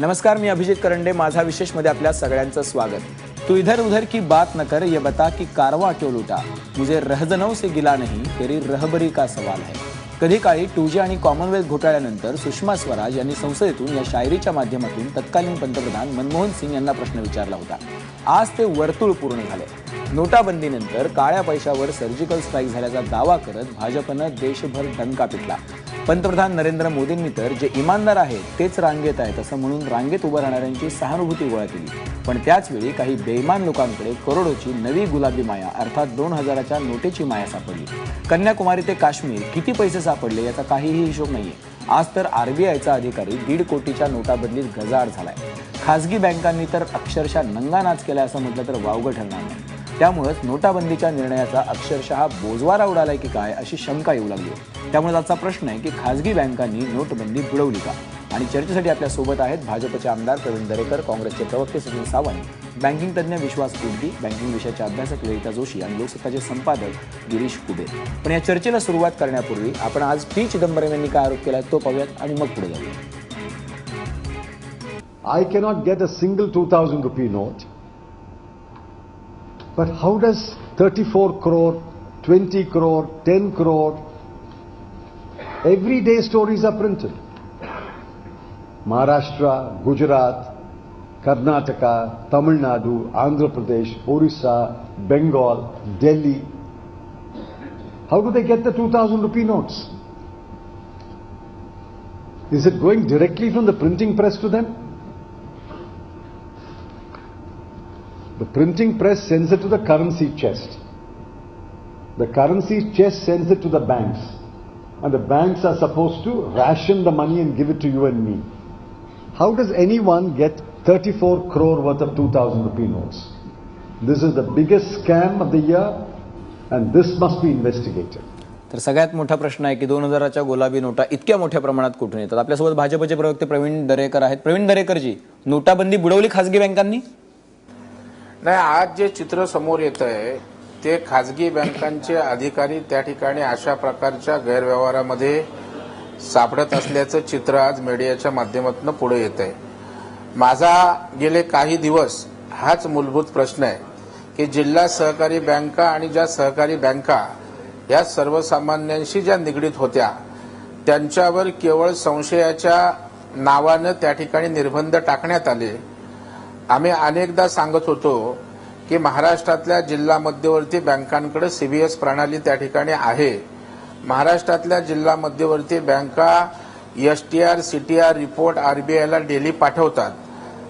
नमस्कार, मी अभिजित करंडे. माझा विशेष मध्ये आपल्या सगळ्यांचं स्वागत. तू इधर उधर की बात न कर, ये बता कि कारवा क्यों लूटा. मुझे रहजनों से गिला नहीं, तेरी रहबरी का सवाल है. कधी काळी 2G आणि कॉमनवेल्थ घोटाळ्यानंतर सुषमा स्वराज यांनी संसदेतून या शायरीच्या माध्यमातून तत्कालीन पंतप्रधान मनमोहन सिंग यांना प्रश्न विचारला होता. आज ते वर्तुळ पूर्ण झाले. नोटाबंदीनंतर काळ्या पैशावर सर्जिकल स्ट्राईक झाल्याचा दावा करत भाजपनं देशभर डंका पिटला. पंतप्रधान नरेंद्र मोदींनी तर जे इमानदार आहेत तेच रांगेत आहेत असं म्हणून रांगेत उभं राहणाऱ्यांची सहानुभूती गोळा केली. पण त्याचवेळी काही बेईमान लोकांकडे करोडोची नवी गुलाबी माया अर्थात 2000च्या नोटेची माया सापडली. कन्याकुमारी ते काश्मीर किती पैसे सापडले याचा काहीही हिशोब नाहीये. आज तर RBIचा अधिकारी 1.5 कोटीच्या नोटाबदलीत गजाआड झालाय. खासगी बँकांनी तर अक्षरशः नंगानाच केलाय असं म्हटलं तर वावगं ठरणार नाही. त्यामुळेच नोटाबंदीच्या निर्णयाचा अक्षरशः बोजवारा उडालाय की काय अशी शंका येऊ लागली. त्यामुळे आजचा प्रश्न आहे की खासगी बँकांनी नोटबंदी बुडवली का. आणि चर्चेसाठी आपल्या सोबत आहेत भाजपचे आमदार प्रवीण दरेकर, काँग्रेसचे प्रवक्ते सचिन सावंत, बँकिंग तज्ज्ञ विश्वास कुंटी, बँकिंग विषयाचे अभ्यासक ललिता जोशी आणि लोकसत्ताचे संपादक गिरीश कुबे. पण या चर्चेला सुरुवात करण्यापूर्वी आपण आज पी चिदंबरम यांनी काय आरोप केलाय तो पाहूयात आणि मग पुढे जाऊया. I cannot get a single 2000 rupee note. But how does 34 crore, 20 crore, 10 crore, everyday stories are printed? Maharashtra, Gujarat, Karnataka, Tamil Nadu, Andhra Pradesh, Orissa, Bengal, Delhi. How do they get the 2000 rupee notes? Is it going directly from the printing press to them? The printing press sends it to the currency chest. The currency chest sends it to the banks. And the banks are supposed to ration the money and give it to you and me. How does anyone get 34 crore worth of 2000 rupee notes? This is the biggest scam of the year and this must be investigated. तर सगळ्यात मोठा प्रश्न आहे की 2000च्या गुलाबी नोटा इतक्या मोठ्या प्रमाणात कुठून येतात. आपल्यासोबत भाजपचे प्रवक्ते प्रवीण दरेकर आहेत. प्रवीण दरेकरजी, नोटाबंदी बुडवली खासगी बँकांनी? नाही, आज जे चित्र समोर येत आहे ते खाजगी बँकांचे अधिकारी त्या ठिकाणी अशा प्रकारच्या गैरव्यवहारामध्ये सापडत असल्याचं चित्र आज मीडियाच्या माध्यमातून पुढे येत आहे. माझा गेले काही दिवस हाच मूलभूत प्रश्न आहे की जिल्हा सहकारी बँका आणि ज्या सहकारी बँका या सर्वसामान्यांशी ज्या निगडीत होत्या त्यांच्यावर केवळ संशयाच्या नावानं त्या ठिकाणी निर्बंध टाकण्यात आले. आम्ही अनेकदा सांगत होतो की महाराष्ट्रातल्या जिल्हा मध्यवर्ती बँकांकडे CBS प्रणाली त्या ठिकाणी आहे. महाराष्ट्रातल्या जिल्हा मध्यवर्ती बँका STR, CTR रिपोर्ट RBIला डेली पाठवतात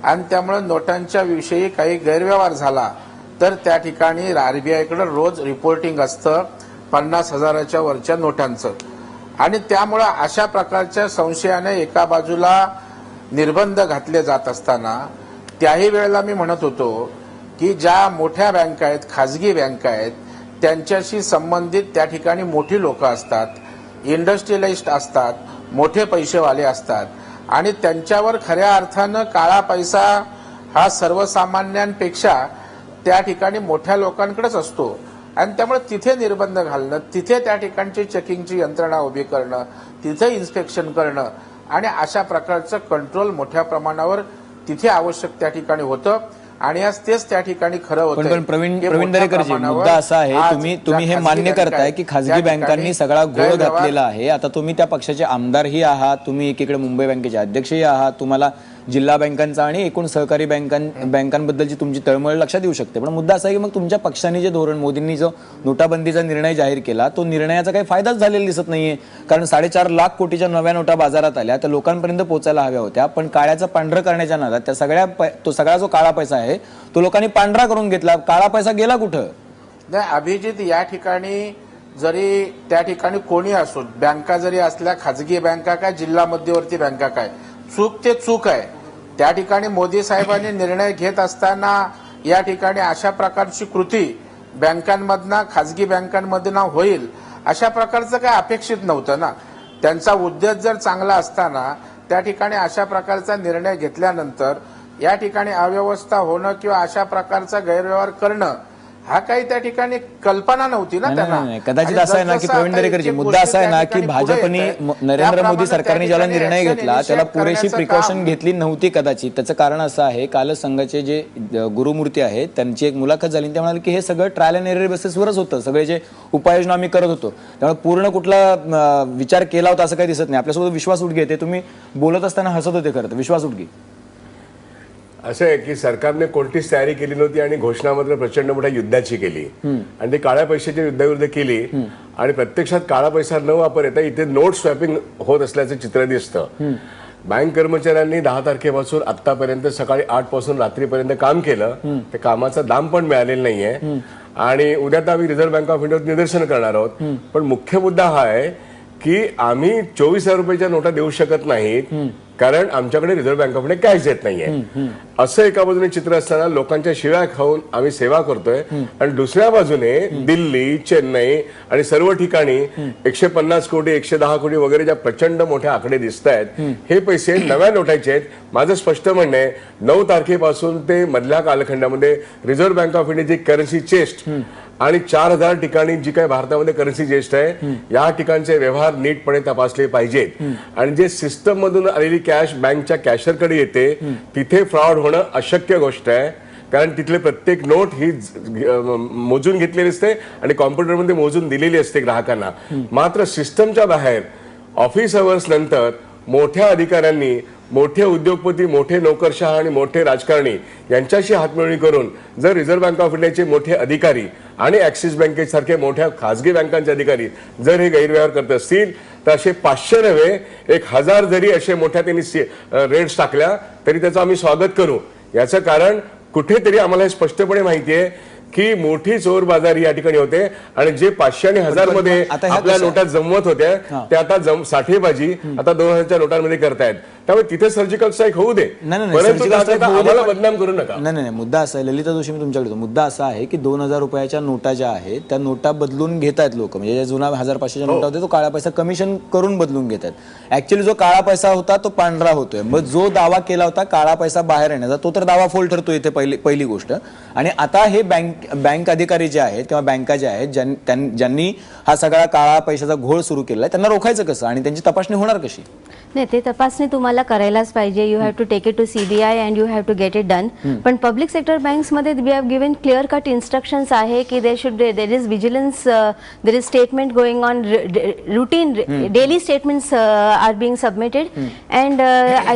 आणि त्यामुळे नोटांच्या विषयी काही गैरव्यवहार झाला तर त्या ठिकाणी RBIकडे रोज रिपोर्टिंग असतं 50,000च्या वरच्या नोटांचं. आणि त्यामुळे अशा प्रकारच्या संशयाने एका बाजूला निर्बंध घातले जात असताना त्याही वेळेला मी म्हणत होतो की ज्या मोठ्या बँका आहेत, खाजगी बँका आहेत, त्यांच्याशी संबंधित त्या ठिकाणी मोठी लोक असतात, इंडस्ट्रियलिस्ट असतात, मोठे पैसेवाले असतात आणि त्यांच्यावर खऱ्या अर्थानं काळा पैसा हा सर्वसामान्यांपेक्षा त्या ठिकाणी मोठ्या लोकांकडेच असतो. आणि त्यामुळे तिथे निर्बंध घालणं, तिथे त्या ठिकाणची चेकिंगची यंत्रणा उभी करणं, तिथे इन्स्पेक्शन करणं आणि अशा प्रकारचं कंट्रोल मोठ्या प्रमाणावर तिथे आवश्यक त्या ठिकाणी होतं आणि आज तेच त्या ठिकाणी खरं होतं. पण प्रवीण दरेकरजी, मुद्दा असा आहे, तुम्ही हे मान्य करताय की खासगी बँकांनी सगळा घोळ घातलेला आहे. आता तुम्ही त्या पक्षाचे आमदारही आहात, तुम्ही एकीकडे मुंबई बँकेचे अध्यक्षही आहात, तुम्हाला जिल्हा बँकांचा आणि एकूण सहकारी बँकांबद्दलची तुमची तळमळ लक्षात येऊ शकते. पण मुद्दा असा आहे की मग तुमच्या पक्षाने जे धोरण, मोदींनी जो नोटाबंदीचा निर्णय जाहीर केला तो निर्णयाचा काही फायदाच झालेला दिसत नाहीये. कारण 4.5 लाख कोटीच्या नव्या नोटा बाजारात आल्या, त्या लोकांपर्यंत पोहोचायला हव्या होत्या. पण काळ्याचं पांढरं करण्याच्या नादात त्या सगळा जो काळा पैसा आहे तो लोकांनी पांढरा करून घेतला. काळा पैसा गेला कुठं? नाही अभिजित, या ठिकाणी जरी त्या ठिकाणी कोणी असो, बँका जरी असल्या, खाजगी बँका काय, जिल्हा मध्यवर्ती बँका काय, चूक ते चूक आहे. त्या ठिकाणी मोदी साहेबांनी निर्णय घेत असताना या ठिकाणी अशा प्रकारची कृती बँकांमधनं, खाजगी बँकांमधनं होईल अशा प्रकारचं काय अपेक्षित नव्हतं ना. त्यांचा उद्देश जर चांगला असताना त्या ठिकाणी अशा प्रकारचा निर्णय घेतल्यानंतर या ठिकाणी अव्यवस्था होणं किंवा अशा प्रकारचा गैरव्यवहार करणं हा काही त्या ठिकाणी कल्पना नव्हती ना त्यांना. नाही, कदाचित आणि असं आहे ना की जसजसं प्रवीण आता दरेकरजी एक-एक मुद्दा असा आहे ना गोष्टी की त्या ठिकाणी भाजपने पुढे येत आहेत, नरेंद्र त्याप्रमाणे मोदी सरकारने ज्याला त्या निर्णय ठिकाणी घेतला action त्याला initiate पुरेशी करण्याचं प्रिकॉशन काम घेतली नव्हती कदाचित. त्याचं कारण असं आहे, कालच संघाचे जे गुरुमूर्ती आहेत त्यांची एक मुलाखत झाली, ते म्हणाले की हे सगळं ट्रायल अँड एरर बेसिसवरच होतं, सगळे जे उपाययोजना आम्ही करत होतो, त्यामुळे पूर्ण कुठला विचार केला होता असं काही दिसत नाही. आपल्यासोबत विश्वास उटगे येते, तुम्ही बोलत असताना हसत होते खरं तर. विश्वास उटगे, असं आहे की सरकारने कोणतीच तयारी केली नव्हती आणि घोषणा मात्र प्रचंड मोठ्या युद्धाची केली आणि ते काळ्या पैशाच्या युद्धाविरुद्ध केली आणि प्रत्यक्षात काळा पैसा न वापरता इथे नोट स्वॅपिंग होत असल्याचं चित्र दिसतं. बँक कर्मचाऱ्यांनी 10 तारखेपासून आतापर्यंत सकाळी 8 पासून रात्रीपर्यंत काम केलं, ते कामाचं दाम पण मिळालेलं नाहीये आणि उद्या तर आम्ही रिझर्व्ह बँक ऑफ इंडियावर निदर्शन करणार आहोत. पण मुख्य मुद्दा हा आहे की आम्ही 24,000 रुपयाच्या नोटा देऊ शकत नाहीत कारण आमच्याकडे reserve bank of India cash देत नाहीये. असं एका बाजूने चित्र असताना लोकांच्या शिव्या खाऊन आम्ही सेवा करतोय आणि दुसऱ्या बाजूने दिल्ली, चेन्नई आणि सर्व ठिकाणी 150 कोटी 110 कोटी वगैरे ज्या प्रचंड मोठे आकडे दिसत आहेत, हे पैसे नव्या नोटाचे आहेत. माझं स्पष्ट म्हणणं आहे 9 तारखेपासून ते मधल्या कालखंडामध्ये रिझर्व्ह बँक ऑफ इंडियाची करन्सी चेस्ट आणि 4,000 ठिकाणी जी काही भारतामध्ये करन्सी चेस्ट आहे, या ठिकाणचे व्यवहार नीटपणे तपासले पाहिजेत आणि जे सिस्टम मधून आलेली कॅश बँकच्या कॅशरकडे येते तिथे फ्रॉड होणं अशक्य गोष्ट आहे. कारण तिथले प्रत्येक नोट ही मोजून घेतलेली असते आणि कॉम्प्युटरमध्ये मोजून दिलेली असते ग्राहकांना. मात्र सिस्टमच्या बाहेर ऑफिस अवर्स नंतर मोठ्या अधिकाऱ्यांनी, मोठे उद्योगपती, मोठे नोकरशहा आणि मोठे राजकारणी यांच्याशी हातमिळवणी करून जर रिझर्व्ह बँक ऑफ इंडियाचे मोठे अधिकारी आणि ऍक्सिस बँकेसारखे मोठ्या खासगी बँकांचे अधिकारी जर हे गैरव्यवहार करत असतील तर असे 500 नव्हे 1,000 जरी असे मोठ्या त्यांनी रेट्स टाकल्या तरी त्याचं आम्ही स्वागत करू. याचं कारण कुठेतरी आम्हाला हे स्पष्टपणे माहिती आहे की मोठी चोर बाजारी या ठिकाणी होते आणि जे 500 आणि 1000 मध्ये आपल्या नोटा जमवत होत्या ते आता साठेबाजी आता 2000च्या नोटांमध्ये करतायत. त्यामुळे तिथे सर्जिकल स्ट्राईक होऊ दे, परंतु आम्हाला बदनाम करू नका. नाही, मुद्दा असा आहे ललिता जोशी, मी तुमच्याकडे मुद्दा असा आहे की 2,000 रुपयाच्या नोटा ज्या आहेत त्या नोटा बदलून घेत आहेत लोक, म्हणजे ज्या जुना 1,500च्या नोटा होते तो काळा पैसा कमिशन करून बदलून घेत आहेत. ऍक्च्युअली जो काळा पैसा होता तो पांढरा होतोय. मग जो दावा केला होता काळा पैसा बाहेर येण्याचा तो तर दावा फोल ठरतो इथे पहिली गोष्ट. आणि आता हे बँक अधिकारी जे आहेत किंवा बँका ज्या आहेत ज्यांनी हा सगळा काळा पैशाचा घोळ सुरू केलाय त्यांना रोखायचं कसं आणि त्यांची तपासणी होणार कशी? नाही, ते तपासणी तुम्हाला करायलाच पाहिजे. You have to take it to CBI and you have to get it done. पण पब्लिक सेक्टर बँक्समध्ये we have given clear cut instructions आहे की there is vigilance, there is statement going on, routine daily statements are being submitted and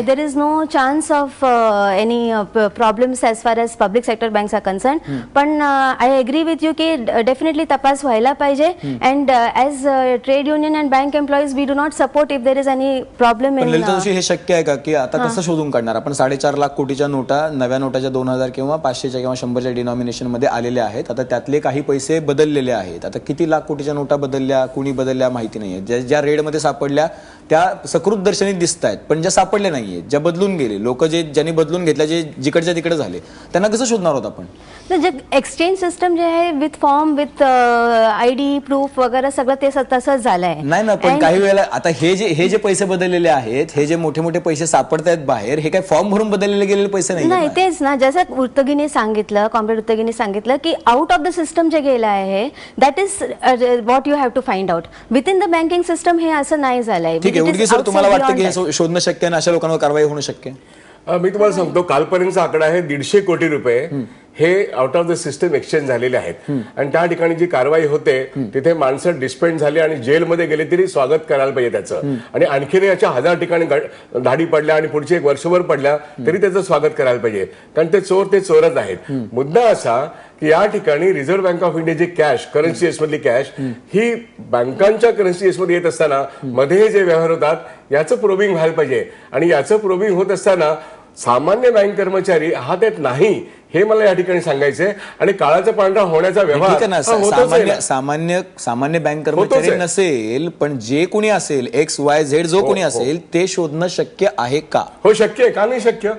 there is no chance of any problems as far as public sector banks are concern. पण I agree with you की definitely तपास व्हायला पाहिजे and as trade union and bank employees we do not support if there is any problem. पण ललिता जोशी, हे शक्य आहे का की आता कसं शोधून काढणार आपण? 4.5 लाख कोटीच्या नोटा नव्या नोटाच्या 2,000 किंवा 500च्या किंवा 100च्या डिनॉमिनेशन मध्ये आलेल्या आहेत. आता त्यातले काही पैसे बदललेले आहेत. आता किती लाख कोटीच्या नोटा बदलल्या, कुणी बदलल्या माहिती नाहीये. ज्या रेडमध्ये सापडल्या त्या सकृत दर्शनी दिसत आहेत, पण ज्या सापडल्या नाहीये, ज्या बदलून गेले, लोक ज्यांनी बदलून घेतल्या, जे जिकडच्या तिकडे झाले, त्यांना कसं शोधणार आहोत आपण? जे एक्सचेंज सिस्टम जे आहे with form with ID proof वगैरे सगळं ते तसंच झालंय. नाही ना, पण काही वेळेला आता हे जे पैसे बदललेले आहेत, हे जे मोठे मोठे पैसे सापडत आहेत बाहेर, हे काय फॉर्म भरून बदललेले गेलेले पैसे नाही. तेच ना, जसं उर्तगीने सांगितलं, कॉम्रेड उर्तगीने सांगितलं की आउट ऑफ द सिस्टम जे गेलं आहे that is what you have to find out. Within the banking system हे असं नाही झालंय. ठीक आहे, उडगी सर, तुम्हाला वाटतं की हे शोधणं शक्य आहे, अशा लोकांवर कारवाई होणं शक्य आहे? मी तुम्हाला सांगतो, कालपर्यंतचा आकडा आहे 150 कोटी रुपये हे out of the system exchange झालेले आहेत आणि त्या ठिकाणी जी कारवाई होते तिथे माणसं डिस्पेंड झाली आणि जेलमध्ये गेले तरी स्वागत करायला पाहिजे त्याचं. आणि आणखीन याच्या 1000 ठिकाणी धाडी पडल्या आणि पुढची एक वर्षभर पडल्या तरी त्याचं स्वागत करायला पाहिजे, कारण ते चोरच आहेत. मुद्दा असा की या ठिकाणी रिझर्व्ह बँक ऑफ इंडियाची कॅश, करन्सी एस मधली कॅश ही बँकांच्या करन्सी एस मध्ये येत असताना मध्ये जे व्यवहार होतात याचं प्रोबिंग व्हायला पाहिजे आणि याचं प्रोबिंग होत असताना सामान्य बँक कर्मचारी हात येत नाही, हे मला या ठिकाणी सांगायचंय. आणि काळाचा पांढरा होण्याचा व्यवहार सामान्य बँक कर्मचारी नसेल, पण जे कोणी असेल, XYZ जो कोणी असेल, ते शोधणं शक्य आहे का? हो, शक्य आहे. का नाही शक्य?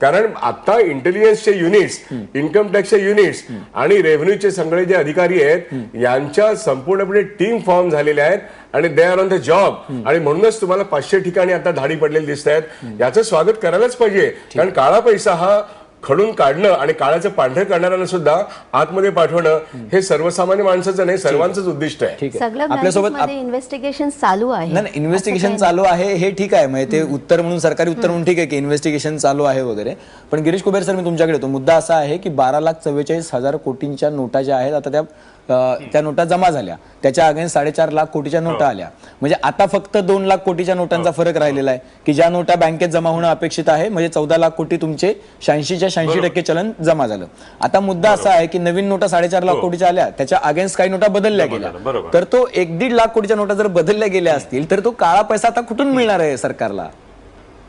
कारण आता इंटेलिजन्सचे युनिट्स, इन्कम टॅक्सचे युनिट्स आणि रेव्हेन्यूचे सगळे जे अधिकारी आहेत यांच्या संपूर्णपणे टीम फॉर्म झालेल्या आहेत आणि they are on the job. आणि म्हणूनच तुम्हाला 500 ठिकाणी आता धाडी पडलेली दिसत आहेत. याचं स्वागत करायलाच पाहिजे, कारण काळा पैसा हा खडून काढणं आणि काळाचं पांढरं करणाऱ्याला सुद्धा आतमध्ये पाठवणं हे सर्वसामान्य माणसाचं नाही, सर्वांचंच उद्दिष्ट आहे. ठीक आहे. सगळ्या आपल्यासोबत बँकेमध्ये इन्व्हेस्टिगेशन चालू आहे. नाही, इन्व्हेस्टिगेशन चालू आहे हे ठीक आहे, म्हणजे ते उत्तर म्हणून सरकारी उत्तर म्हणून ठीक आहे की इन्व्हेस्टिगेशन चालू आहे वगैरे. पण गिरीश कुबेर सर, मी तुमच्याकडे येतो. मुद्दा असा आहे की 12,44,000 कोटींच्या नोटा ज्या आहेत आता त्या नोटा जमा झाल्या, त्याच्या अगेन्स्ट 4.5 लाख कोटीच्या नोटा आल्या. म्हणजे आता फक्त 2 लाख कोटीच्या नोटांचा फरक राहिलेला आहे की ज्या नोटा बँकेत जमा होणं अपेक्षित आहे. म्हणजे 14 लाख कोटी तुमचे 86च्या 86% चलन जमा झालं. आता मुद्दा असा आहे की नवीन नोटा 4.5 लाख कोटीच्या आल्या, त्याच्या अगेन्स्ट काही नोटा बदलल्या गेल्या. तर तो 1-1.5 लाख कोटीच्या नोटा जर बदलल्या गेल्या असतील तर तो काळा पैसा आता कुठून मिळणार आहे सरकारला?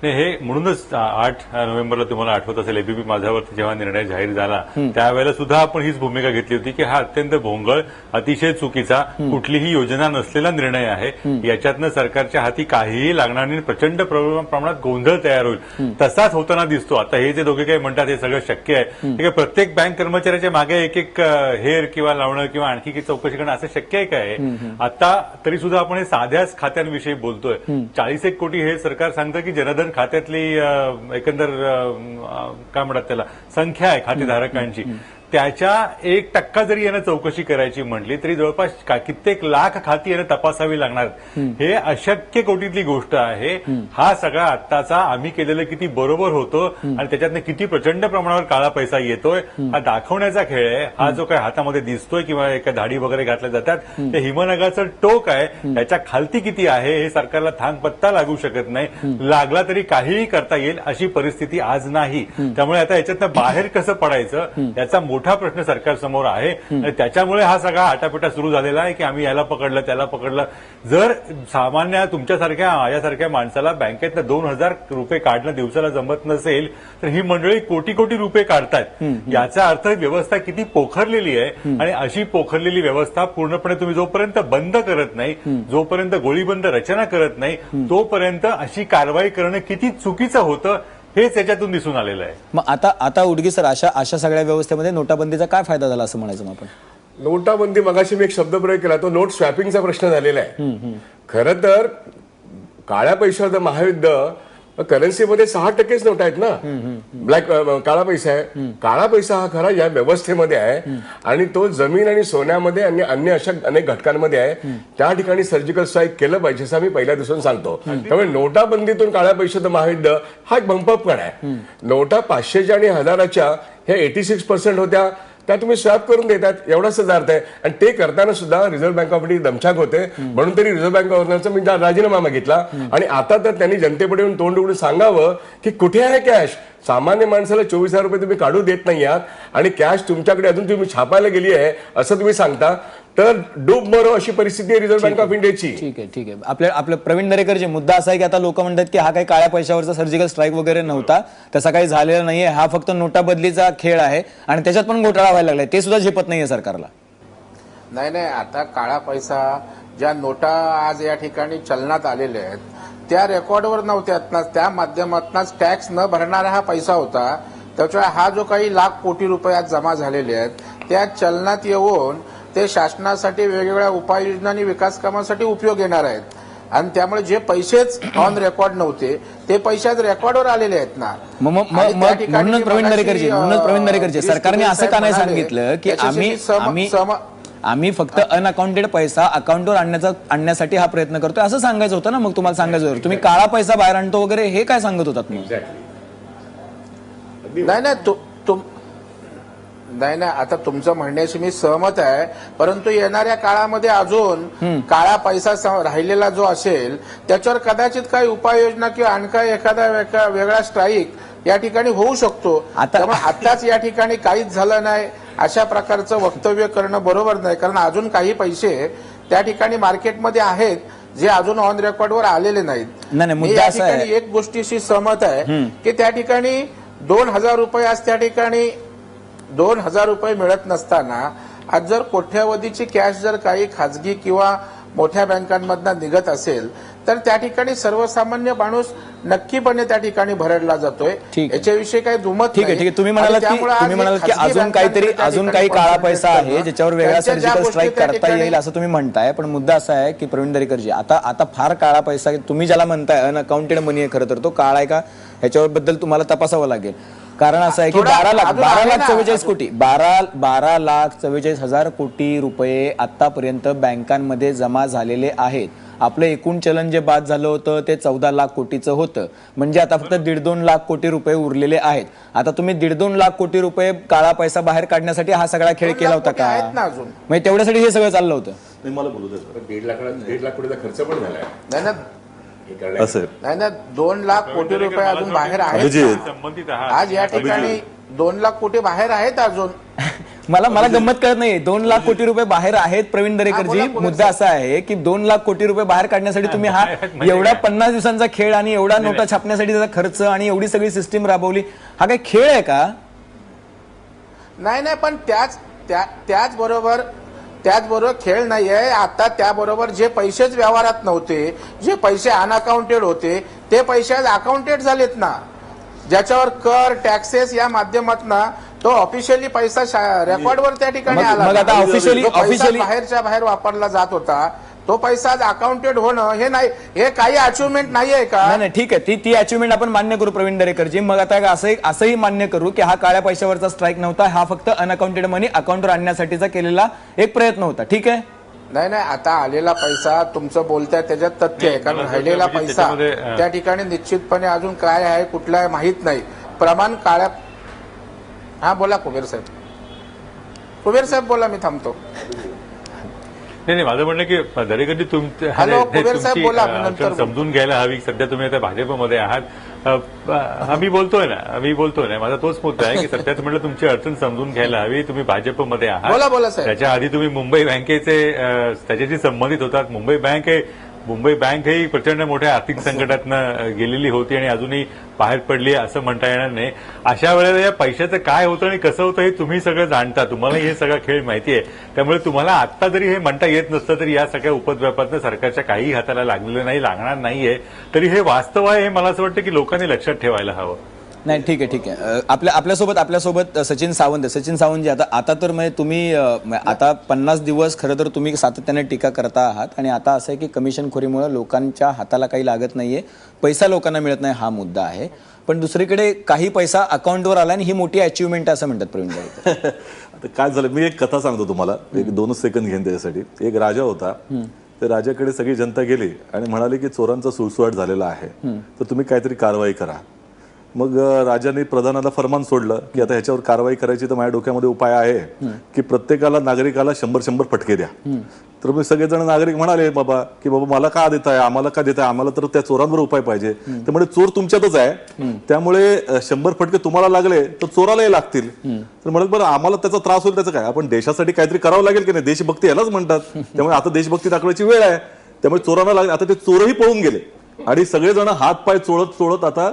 नाही, हे म्हणूनच 8 नोव्हेंबरला तुम्हाला आठवत असेल एबीपी माझावरती जेव्हा निर्णय जाहीर झाला त्यावेळेला सुद्धा आपण हीच भूमिका घेतली होती की हा अत्यंत भोंगळ, अतिशय चुकीचा, कुठलीही योजना नसलेला निर्णय आहे. याच्यातनं सरकारच्या हाती काहीही लागणार नाही, प्रचंड प्रमाणात गोंधळ तयार होईल. तसाच होताना दिसतो. आता हे जे दोघे काही म्हणतात हे सगळं शक्य आहे की प्रत्येक बँक कर्मचाऱ्याच्या मागे एक हेर किंवा लावणं किंवा आणखी काही चौकशी करणं असं शक्य आहे काय? आता तरी सुद्धा आपण हे साध्याच खात्यांविषयी बोलतोय. 41 कोटी हे सरकार सांगतं की जनधन खात्यातली एकंदर काय म्हणतात त्याला संख्या आहे खातेधारकांची, त्याच्या 1% जरी यानं चौकशी करायची म्हटली तरी जवळपास कित्येक लाख खाती यानं तपासावी लागणार. हे अशक्य कोटीतली गोष्ट आहे. हा सगळा आत्ताचा आम्ही केलेलं किती बरोबर होतं आणि त्याच्यातनं किती प्रचंड प्रमाणावर काळा पैसा येतोय हा दाखवण्याचा खेळ आहे. हा जो काय हातामध्ये दिसतोय किंवा एका धाडी वगैरे घातल्या जातात ते हिमनगाचं टोक आहे. त्याच्या खालती किती आहे हे सरकारला थांग पत्ता लागू शकत नाही. लागला तरी काहीही करता येईल अशी परिस्थिती आज नाही. त्यामुळे आता याच्यातनं बाहेर कसं पडायचं याचा मोठा प्रश्न सरकारसमोर आहे आणि त्याच्यामुळे हा सगळा आटापिटा सुरू झालेला आहे की आम्ही याला पकडलं त्याला पकडलं. जर सामान्य तुमच्यासारख्या माझ्यासारख्या माणसाला बँकेतनं 2,000 रुपये काढणं दिवसाला जमत नसेल तर ही मंडळी कोटी कोटी रुपये काढतात. याचा अर्थ व्यवस्था किती पोखरलेली आहे आणि अशी पोखरलेली व्यवस्था पूर्णपणे तुम्ही जोपर्यंत बंद करत नाही, जोपर्यंत गोळीबंद रचना करत नाही, तोपर्यंत अशी कारवाई करणं किती चुकीचं होतं हेच याच्यातून दिसून आलेलं आहे. मग आता उडगी सर, अशा सगळ्या व्यवस्थेमध्ये नोटाबंदीचा काय फायदा झाला असं म्हणायचं आपण? नोटाबंदी, मगाशी मी एक शब्दप्रयोग केला, तो नोट स्वॅपिंगचा प्रश्न झालेला आहे. खरं तर काळ्या पैशाचं महायुद्ध करन्सीमध्ये 6%च नोट आहेत ना. ब्लॅक काळा पैसा आहे. काळा पैसा हा खरा या व्यवस्थेमध्ये आहे आणि तो जमीन आणि सोन्यामध्ये आणि अन्य अशा अनेक घटकांमध्ये आहे. त्या ठिकाणी सर्जिकल स्ट्राईक केलं पाहिजे असं आम्ही पहिल्या दिवसून सांगतो. त्यामुळे नोटाबंदीतून काळ्या पैशाचं महायुद्ध हा एक बंपअपकण आहे. नोटा 500च्या आणि 1000च्या ह्या 86% होत्या, त्या तुम्ही स्वॅप करून देतात एवढाच अर्थ आहे. आणि ते करताना सुद्धा रिझर्व्ह बँक ऑफ इंडिया दमछाक होते. म्हणून तरी रिझर्व्ह बँक गव्हर्नरचा मी राजीनामा मागितला आणि आता तर त्यांनी जनतेपुढे येऊन तोंड उघडून सांगावं की कुठे आहे कॅश. सामान्य माणसाला 24,000 रुपये तुम्ही काढू देत नाही आहात आणि कॅश तुमच्याकडे अजून तुम्ही छापायला गेली आहे असं तुम्ही सांगता, तर डूब मरो अशी परिस्थिती आहे रिझर्व्ह बँक ऑफ इंडियाची. ठीक आहे. आपलं प्रवीण दरेकरजी, मुद्दा असा आहे की आता लोक म्हणतात की हा काही काळ्या पैशावरचा सर्जिकल स्ट्राईक वगैरे नव्हता, तसा काही झालेला नाहीये, हा फक्त नोटा बदलीचा खेळ आहे आणि त्याच्यात पण घोटाळा व्हायला लागलाय, ते सुद्धा झेपत नाहीये सरकारला. नाही, आता काळा पैसा ज्या नोटा आज या ठिकाणी चलनात आलेल्या आहेत त्या रेकॉर्डवर नव्हत्या, त्या माध्यमातूनच टॅक्स न भरणारा हा पैसा होता. त्याच्यामुळे हा जो काही लाख कोटी रुपये आज जमा झालेले आहेत त्या चलनात येऊन ते शासनासाठी वेगवेगळ्या उपाययोजना आणि विकास कामासाठी उपयोग येणार आहेत. आणि त्यामुळे जे पैसेच ऑन रेकॉर्ड नव्हते ते पैसे आज रेकॉर्डवर आलेले आहेत ना. म्हणून प्रवीण दरेकरजी, सरकारने असं का नाही सांगितलं की आम्ही फक्त अनअकाउंटेड पैसा अकाउंटवर आणण्यासाठी हा प्रयत्न करतोय असं सांगायचं होतं ना. मग तुम्हाला सांगायचं होतं तुम्ही काळा पैसा बाहेर आणतो वगैरे हे काय सांगत होतात मग? नाही, आता तुमचं म्हणण्याशी मी सहमत आहे, परंतु येणाऱ्या काळामध्ये अजून काळा पैसा राहिलेला जो असेल त्याच्यावर कदाचित काही उपाययोजना किंवा आणखी एखादा वेगळा स्ट्राईक या ठिकाणी होऊ शकतो. त्यामुळे आताच या ठिकाणी काहीच झालं नाही अशा प्रकारचं वक्तव्य करणं बरोबर नाही, कारण अजून काही पैसे त्या ठिकाणी मार्केटमध्ये आहेत जे अजून ऑन रेकॉर्डवर आलेले नाहीत. मुद्दा असा आहे, एक गोष्टीशी सहमत आहे की त्या ठिकाणी 2,000 रुपये आज त्या ठिकाणी 2,000 रुपये मिळत नसताना आज जर कोट्यावधीची कॅश जर काही खाजगी किंवा मोठ्या बँकांमधनं निघत असेल तर त्या ठिकाणी सर्वसामान्य माणूस नक्कीपणे त्या ठिकाणी भरडला जातोय. याच्याविषयी काही दुमत ठीक आहे. तुम्ही म्हणालात की अजून काही काळा पैसा आहे ज्याच्यावर वेगळा सर्जिकल स्ट्राईक करता येईल असं तुम्ही म्हणताय. पण मुद्दा असा आहे की प्रवीण दरेकरजी, आता फार काळा पैसा तुम्ही ज्याला म्हणताय अनअकाउंटेड मनी आहे, खरं तर तो काळा आहे का ह्याच्याबद्दल तुम्हाला तपासावं लागेल. कारण असं आहे की थोडा 12 अजून आहे ना. 44 कोटी 12,44,000 कोटी रुपये आतापर्यंत बँकांमध्ये जमा झालेले आहेत. आपलं एकूण चलन जे बाद झालं होतं ते 14 लाख कोटीचं होतं. म्हणजे आता फक्त 1.5-2 लाख कोटी रुपये उरलेले आहेत. आता तुम्ही 1.5-2 लाख कोटी रुपये काळा पैसा बाहेर काढण्यासाठी हा सगळा खेळ 2 केला लाख होता कोटी का? आहेत ना अजून. म्हणजे तेवढ्यासाठी हे सगळं चाललं होतं. नाही मला बोलू दे. 1.5 लाख कोटीचा खर्च पण झालाय नाही ना, हे करण्यासाठी. असं नाही ना, 2 लाख कोटी रुपये अजून बाहेर आहेत अभिजित. ना. संबंधित आहात आज या ठिकाणी 2 लाख कोटी बाहेर आहेत अजून. मला गंमत कळत नाही. 2 लाख कोटी रुपये बाहेर आहेत प्रवीण दरेकरजी. बोला, बोला, मुद्दा असा आहे की 2 लाख कोटी रुपये बाहेर काढण्यासाठी तुम्ही हा एवढा 50 दिवसांचा खेळ आणि एवढा नोटा छापण्यासाठी त्याचा खर्च आणि एवढी सगळी सिस्टीम राबवली, हा काही खेळ आहे का? नाही, पण त्याचबरोबर खेळ नाहीये. आता त्याबरोबर जे पैसेच व्यवहारात नव्हते, जे पैसे अनअकाउंटेड होते, ते पैसे आज अकाउंटेड झालेत ना. ज्याच्यावर कर टॅक्सेस या माध्यमातून तो ऑफिशियली पैसा रेकॉर्डवर त्या ठिकाणी आला. मग आता ऑफिशियली बाहेरच्या बाहेर वापरला जात होता, तो पैसा आज अकाउंटेड होणं हे नाही, हे काही अचिव्हमेंट नाहीये का? नाही ठीक आहे, ती अचिव्हमेंट आपण मान्य करू प्रवीण दरेकरजी. मग आता असंही मान्य करू की हा काळ्या पैशावरचा स्ट्राईक नव्हता, हा फक्त अनअकाउंटेड मनी अकाउंटवर आणण्यासाठीचा केलेला एक प्रयत्न होता. ठीक आहे. नाही, आता आलेला पैसा तुमचं बोलताय त्याच्यात तथ्य आहे. कारण राहिलेला पैसा त्या ठिकाणी निश्चितपणे अजून काय आहे कुठला आहे माहित नाही. प्रमाण काळ्या. हा बोला कुबेर साहेब बोला, मी थांबतो. नाही माझं म्हणणं की दरेकरजी हॅलो, कुबेर साहेब बोला, मी नंतर समजून घ्यायला हवी. सध्या तुम्ही आता भाजपमध्ये आहात. आम्ही बोलतोय ना, माझा तोच मुद्दा आहे की सध्या म्हटलं तुमची अडचण समजून घ्यायला हवी. तुम्ही भाजपमध्ये आहात. बोला साहेब. त्याच्या आधी तुम्ही मुंबई बँकेचे त्याच्याशी संबंधित होतात. मुंबई बँक ही प्रचंड मोठ्या आर्थिक संकटातनं गेलेली होती आणि अजूनही बाहेर पडली असं म्हणता येणार नाही. अशा वेळेला या पैशाचं काय होतं आणि कसं होतं हे तुम्ही सगळं जाणता. तुम्हाला हे सगळा खेळ माहिती आहे. त्यामुळे तुम्हाला आता जरी हे म्हणता येत नसतं तरी या सगळ्या उपद्व्यापातनं सरकारच्या काही हाताला लागलेलं नाही, लागणार नाहीये. तरी हे वास्तव आहे हे मला असं वाटतं की लोकांनी लक्षात ठेवायला हवं. नाही ठीक आहे. आपल्यासोबत सचिन सावंतजी. आता तर म्हणजे तुम्ही आता 50 दिवस खरं तर तुम्ही सातत्याने टीका करता आहात आणि आता असं आहे की कमिशनखोरीमुळे लोकांच्या हाताला काही लागत नाहीये, पैसा लोकांना मिळत नाही, हा मुद्दा आहे. पण दुसरीकडे काही पैसा अकाउंटवर आला आणि ही मोठी अचिव्हमेंट असं म्हणतात प्रवीण दरेकर. आता काय झालं, मी एक कथा सांगतो तुम्हाला, 1-2 सेकंद घेईन त्याच्यासाठी. एक राजा होता, त्या राजाकडे सगळी जनता गेली आणि म्हणाले की चोरांचा सुळसुळाट झालेला आहे, तर तुम्ही काहीतरी कारवाई करा. मग राजाने प्रधानाला फरमान सोडलं की आता ह्याच्यावर कारवाई करायची, तर माझ्या डोक्यामध्ये उपाय आहे की प्रत्येकाला नागरिकाला 100 फटके द्या. तर मग सगळेजण नागरिक म्हणाले की बाबा मला का देताय, आम्हाला का देताय, आम्हाला तर त्या चोरांवर उपाय पाहिजे. त्यामुळे चोर तुमच्यातच आहे, त्यामुळे 100 फटके तुम्हाला लागले तर चोरालाही लागतील. तर म्हणत बरं आम्हाला त्याचा त्रास होईल, त्याचं काय, आपण देशासाठी काहीतरी करावं लागेल की नाही, देशभक्ती यालाच म्हणतात. त्यामुळे आता देशभक्ती दाखवायची वेळ आहे. त्यामुळे चोरांना लागले. आता ते चोरही पळून गेले आणि सगळेजण हात पाय चोळत आता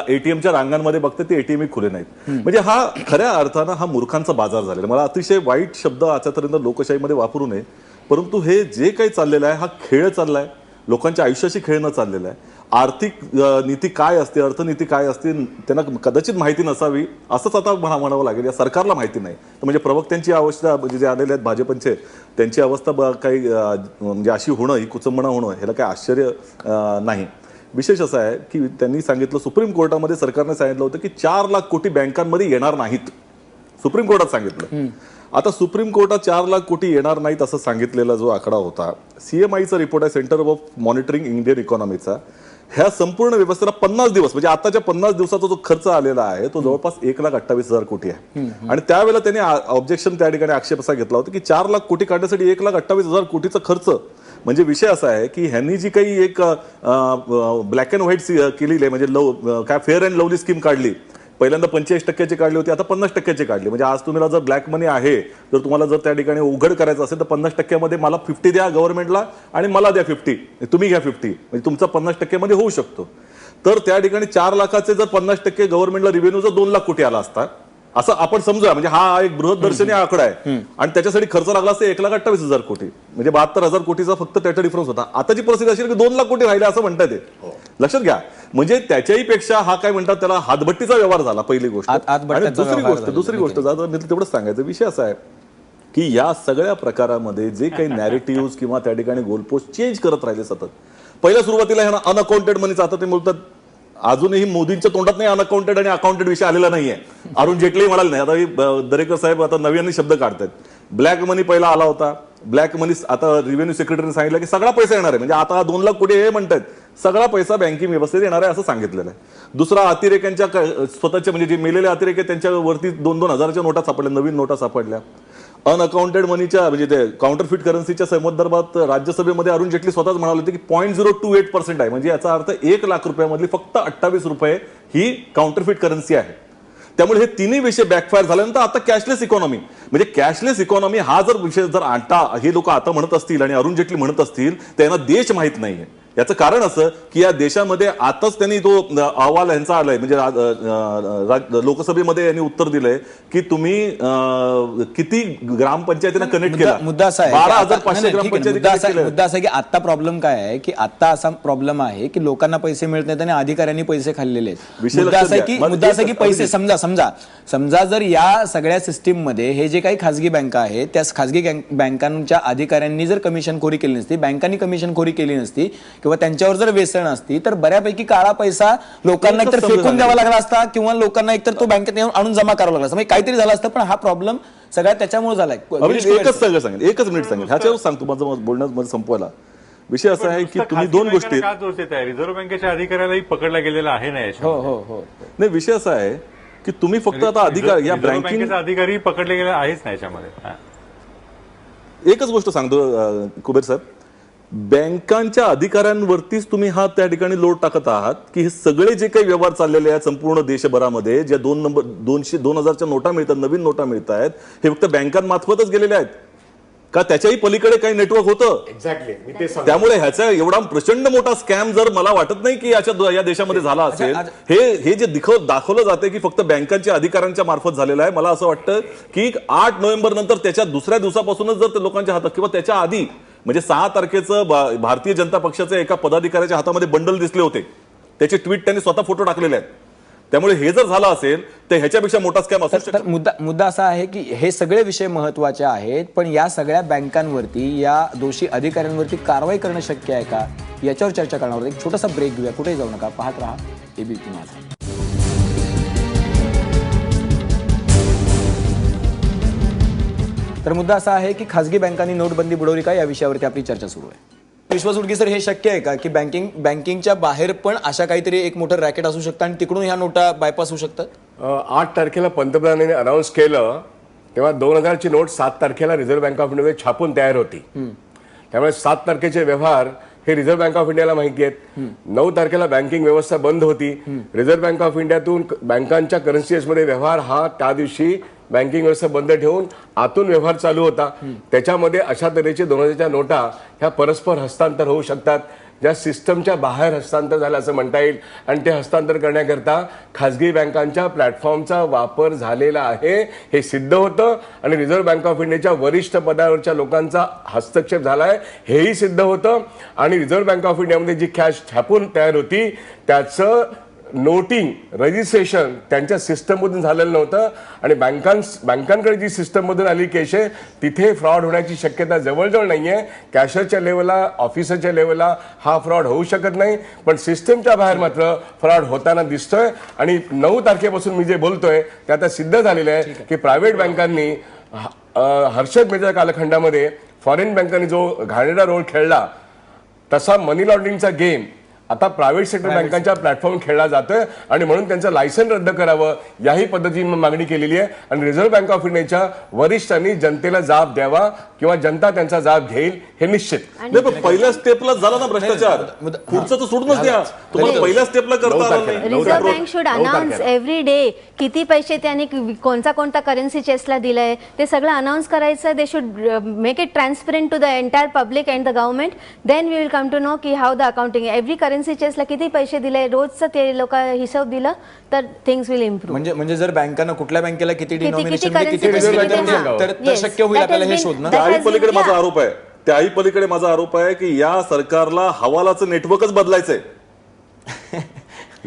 एटीएमच्या रांगांमध्ये बघते, ते एटीएम खुले नाहीत. म्हणजे हा खऱ्या अर्थानं हा मूर्खांचा बाजार झालेला. मला अतिशय वाईट शब्द आतापर्यंत लोकशाहीमध्ये वापरू नये, परंतु हे जे काही चाललेलं आहे हा खेळ चाललाय, लोकांच्या आयुष्याशी खेळणं चाललेलं आहे. आर्थिक नीती काय असते, अर्थनीती काय असते त्यांना कदाचित माहिती नसावी असंच आता म्हणावं लागेल. या सरकारला माहिती नाही, तर म्हणजे प्रवक्त्यांची अवस्था म्हणजे जे आलेले आहेत भाजपचे, त्यांची अवस्था काही म्हणजे अशी होणं, ही कुचंबणा होणं, ह्याला काही आश्चर्य नाही. विशेष असं आहे की त्यांनी सांगितलं, सुप्रीम कोर्टामध्ये सरकारने सांगितलं होतं की 4 लाख कोटी बँकांमध्ये येणार नाहीत. सुप्रीम कोर्टात सांगितलं. आता सुप्रीम कोर्टात 4 लाख कोटी येणार नाहीत असं सांगितलेला जो आकडा होता, CMIचा रिपोर्ट आहे, सेंटर ऑफ मॉनिटरिंग इंडियन इकॉनॉमीचा, ह्या संपूर्ण व्यवस्थेला 50 दिवस म्हणजे आताच्या 50 दिवसाचा जो खर्च आलेला आहे तो जवळपास 1,28,000 कोटी आहे. आणि त्यावेळेला त्यांनी ऑब्जेक्शन त्या ठिकाणी आक्षेप असा घेतला होता की 4 लाख कोटी काढण्यासाठी 1,28,000 कोटीचा खर्च. म्हणजे विषय असा आहे की ह्यांनी जी काही एक ब्लॅक अँड व्हाईट केलेली आहे, म्हणजे काय फेअर अँड लवली स्कीम काढली, पहिल्यांदा 45% काढली होती, आता 50% काढली. म्हणजे आज तुम्हाला जर ब्लॅक मनी आहे, जर तुम्हाला जर त्या ठिकाणी उघड करायचं असेल तर 50% मला 50 द्या गव्हर्नमेंटला आणि मला द्या 50, तुम्ही घ्या 50, म्हणजे तुमचा 50% होऊ शकतो. तर त्या ठिकाणी 4 लाखाचे जर 50% गव्हर्नमेंटला रिव्हेन्यू जर 2 लाख कोटी आला असता असं आपण समजूया. म्हणजे हा एक बृहदर्शनी आकडा आहे आणि त्याच्यासाठी खर्च लागला असता 1,28,000 कोटी, म्हणजे 72,000 कोटीचा फक्त त्याचा डिफरन्स होता. आताची परिस्थिती अशी की 2 लाख कोटी राहिले असं म्हणतात ते. लक्षात घ्या, म्हणजे त्याच्याही पेक्षा हा काय म्हणतात त्याला हातभट्टीचा व्यवहार झाला, पहिली गोष्ट. आणि दुसरी गोष्ट तेवढंच सांगायचं विषय असा आहे की या सगळ्या प्रकारामध्ये जे काही नॅरेटिव्ह किंवा त्या ठिकाणी गोलपोस्ट चेंज करत राहिले सतत. पहिल्या सुरुवातीला ह्यांना अनअकाउंटेड मनीचा, आता ते बोलतात अजूनही मोदींच्या तोंडात नाही अनअकाउंटेड आणि अकाउंटेड विषय आलेला नाहीये. अरुण जेटली म्हणाले नाही. आता दरेकर साहेब आता नव्याने शब्द काढतात. ब्लॅक मनी पहिला आला होता, ब्लॅक मनी आता रेव्हेन्यू सेक्रेटरीने सांगितलं की सगळा पैसा येणार आहे, म्हणजे आता 2 लाख कोटी हे म्हणतात सगळा पैसा बँकिंग व्यवस्थेत येणार आहे असं सांगितलेलं आहे. दुसरा अतिरेक्यांच्या स्वतःच्या म्हणजे जे मेलेले अतिरेक आहेत त्यांच्यावरती 2-2 हजाराच्या नोटा सापडल्या, नवीन नोटा सापडल्या. अनअकाउंटेड मनीच्या म्हणजे ते काउंटरफिट करन्सीच्या संदर्भात राज्यसभेमध्ये अरुण जेटली स्वतःच म्हणाले होते की 0.028% आहे, म्हणजे याचा अर्थ 1 लाख रुपयामधली फक्त 28 रुपये ही काउंटरफिट करन्सी आहे. त्यामुळे हे तिन्ही विषय बॅकफायर झाल्यानंतर आता कॅशलेस इकॉनॉमी, म्हणजे कॅशलेस इकॉनॉमी हा जर विषय जर आता हे लोक आता म्हणत असतील आणि अरुण जेटली म्हणत असतील तर यांना देश माहित नाहीये. याचं कारण असं की या देशामध्ये आताच त्यांनी तो अहवाल यांचा आलाय, म्हणजे लोकसभेमध्ये यांनी उत्तर दिलंय की तुम्ही किती ग्रामपंचायतींना कनेक्ट केला. मुद्दा असा आहे 12,500 ग्रामपंचायती. मुद्दा असा आहे की आता प्रॉब्लेम काय आहे की आता असा प्रॉब्लेम आहे की लोकांना पैसे मिळत नाहीत आणि अधिकाऱ्यांनी पैसे खाल्लेले आहेत. मुद्दा असा आहे की पैसे समजा जर या सगळ्या सिस्टीम मध्ये हे जे काही खासगी बँका आहेत त्या खासगी बँकांच्या अधिकाऱ्यांनी जर कमिशनखोरी केली नसती, बँकांनी कमिशनखोरी केली नसती किंवा त्यांच्यावर जर वेसण असती तर बऱ्यापैकी काळा पैसा लोकांना एकतर फेकून द्यावा लागला असता किंवा लोकांना एकतर तो बँकेत येऊन आणून जमा करावा लागला असता, म्हणजे काहीतरी झालं असतं. पण हा प्रॉब्लेम सगळ्या त्याच्यामुळे झालाय. एकच मिनिट सांगेल ह्याच्यावर सांगतो माझं बोलण्यामध्ये संपवायला. विषय असा आहे की तुम्ही 2 गोष्टी रिझर्व्ह बँकेच्या अधिकाऱ्यालाही पकडला गेलेला आहे ना. हो नाही, विषय असा आहे की तुम्ही फक्त आता अधिकार या बँकेचा अधिकारी पकडले गेले आहेच ना याच्यामध्ये. एकच गोष्ट सांगतो कुबेर साहेब, बँकांच्या अधिकाऱ्यांवरतीच तुम्ही हा त्या ठिकाणी लोड टाकत आहात की हे सगळे जे काही व्यवहार चाललेले आहेत संपूर्ण देशभरामध्ये, ज्या 2000च्या नोटा मिळतात, नवीन नोटा मिळत आहेत, हे फक्त बँकांमार्फतच गेलेले आहेत का त्याच्याही पलीकडे काही नेटवर्क होतं? एक्झॅक्टली. त्यामुळे ह्याचा एवढा प्रचंड मोठा स्कॅम जर मला वाटत नाही की या देशामध्ये झाला असेल. हे जे दाखवलं जाते की फक्त बँकांच्या अधिकाऱ्यांच्या मार्फत झालेलं आहे, मला असं वाटतं की 8 नोव्हेंबर नंतर त्याच्या दुसऱ्या दिवसापासूनच जर ते लोकांच्या हातात किंवा त्याच्या आधी म्हणजे 6 तारखेचं भारतीय जनता पक्षाच्या एका पदाधिकाऱ्याच्या हातामध्ये बंडल दिसले होते, त्याचे ट्विट त्यांनी स्वतः फोटो टाकलेले आहेत. त्यामुळे हे जर झालं असेल तर ह्याच्यापेक्षा मोठा स्कॅम असू शकतो. मुद्दा असा आहे की हे सगळे विषय महत्वाचे आहेत, पण या सगळ्या बँकांवरती या दोषी अधिकाऱ्यांवरती कारवाई करणं शक्य आहे का याच्यावर चर्चा करणार आहोत. एक छोटासा ब्रेक घेऊया, कुठेही जाऊ नका, पाहत राहा एबीपी माझा. तर मुद्दा असा आहे की खासगी बँकांनी नोटबंदी बुडवली का या विषयावरती आपली चर्चा सुरू आहे. विश्वास उडगी सर, हे शक्य आहे का की बँकिंगच्या बाहेर पण अशा काहीतरी एक मोठं रॅकेट असू शकतं आणि तिकडून ह्या नोटा बायपास होऊ शकतात? 8 तारखेला पंतप्रधानांनी अनाऊन्स केलं तेव्हा 2000ची नोट 7 तारखेला रिझर्व्ह बँक ऑफ इंडियामध्ये छापून तयार होती. त्यामुळे 7 तारखेचे व्यवहार हे रिझर्व्ह बँक ऑफ इंडियाला माहिती आहेत. 9 तारखेला बँकिंग व्यवस्था बंद होती. रिझर्व्ह बँक ऑफ इंडियातून बँकांच्या करन्सीजमध्ये व्यवहार हा त्या दिवशी बँकिंग व्यवस्था बंद ठेवून आतून व्यवहार चालू होता. त्याच्यामध्ये अशा तऱ्हेचे 2000च्या नोटा ह्या परस्पर हस्तांतर होऊ शकतात, ज्या सिस्टमच्या बाहेर हस्तांतर झालं असं म्हणता येईल. आणि ते हस्तांतर करण्याकरता खासगी बँकांच्या प्लॅटफॉर्मचा वापर झालेला आहे हे सिद्ध होतं आणि रिझर्व्ह बँक ऑफ इंडियाच्या वरिष्ठ पदावरच्या लोकांचा हस्तक्षेप झालाय हेही सिद्ध होतं. आणि रिझर्व्ह बँक ऑफ इंडियामध्ये जी कॅश छापून तयार होती त्याचं नोटिंग रजिस्ट्रेशन त्यांच्या सिस्टममधून झालेलं नव्हतं आणि बँकांकडे जी सिस्टममधून आली कॅश आहे तिथे फ्रॉड होण्याची शक्यता जवळजवळ नाहीये. कॅशरच्या लेवलला, ऑफिसरच्या लेवलला हा फ्रॉड होऊ शकत नाही, पण सिस्टमच्या बाहेर मात्र फ्रॉड होताना दिसतोय. आणि 9 तारखेपासून मी जे बोलतोय ते आता सिद्ध झालेलं आहे की प्रायव्हेट बँकांनी हर्षद मेहताच्या कालखंडामध्ये फॉरेन बँकांनी जो घाणेरडा रोल खेळला तसा मनी लॉन्ड्रिंगचा गेम आता प्रायव्हेट सेक्टर बँकांच्या प्लॅटफॉर्म खेळला जातोय आणि म्हणून त्यांचं लायसन रद्द करावं याही पद्धतीने मागणी केलेली आहे. आणि रिझर्व्ह बँक ऑफ इंडियाच्या वरिष्ठांनी जनतेला जाब द्यावा किंवा जनता त्यांचा जाब घेईल हे निश्चित. नाही, पण पहिल्या स्टेपला झाला ना भ्रष्टाचार, पुढचं तर सोडूनच द्या. तुम्हाला पहिल्या स्टेपला करता आलं नाही. Reserve bank should announce every day किती पैसे त्यांनी कोणता करन्सी चेसला दिलाय ते सगळं अनाउन्स करायचं. They should make it transparent to the entire public and the government. Then we will come to know की how the accounting every currency चेसला किती पैसे दिले रोजचं ते लोक हिशोब दिलं तर थिंग्स विल इम्प्रूव्ह. म्हणजे जर बँकांना कुठल्या बँकेला किती डिनॉमिनेशन currency किती पैसे किती भेटतात तर शक्य होईल आपल्याला हे शोधणं. त्याही पलीकडे माझा आरोप आहे, त्याही पलीकडे माझा आरोप आहे की या सरकारला हवालाचं नेटवर्कच बदलायचंय.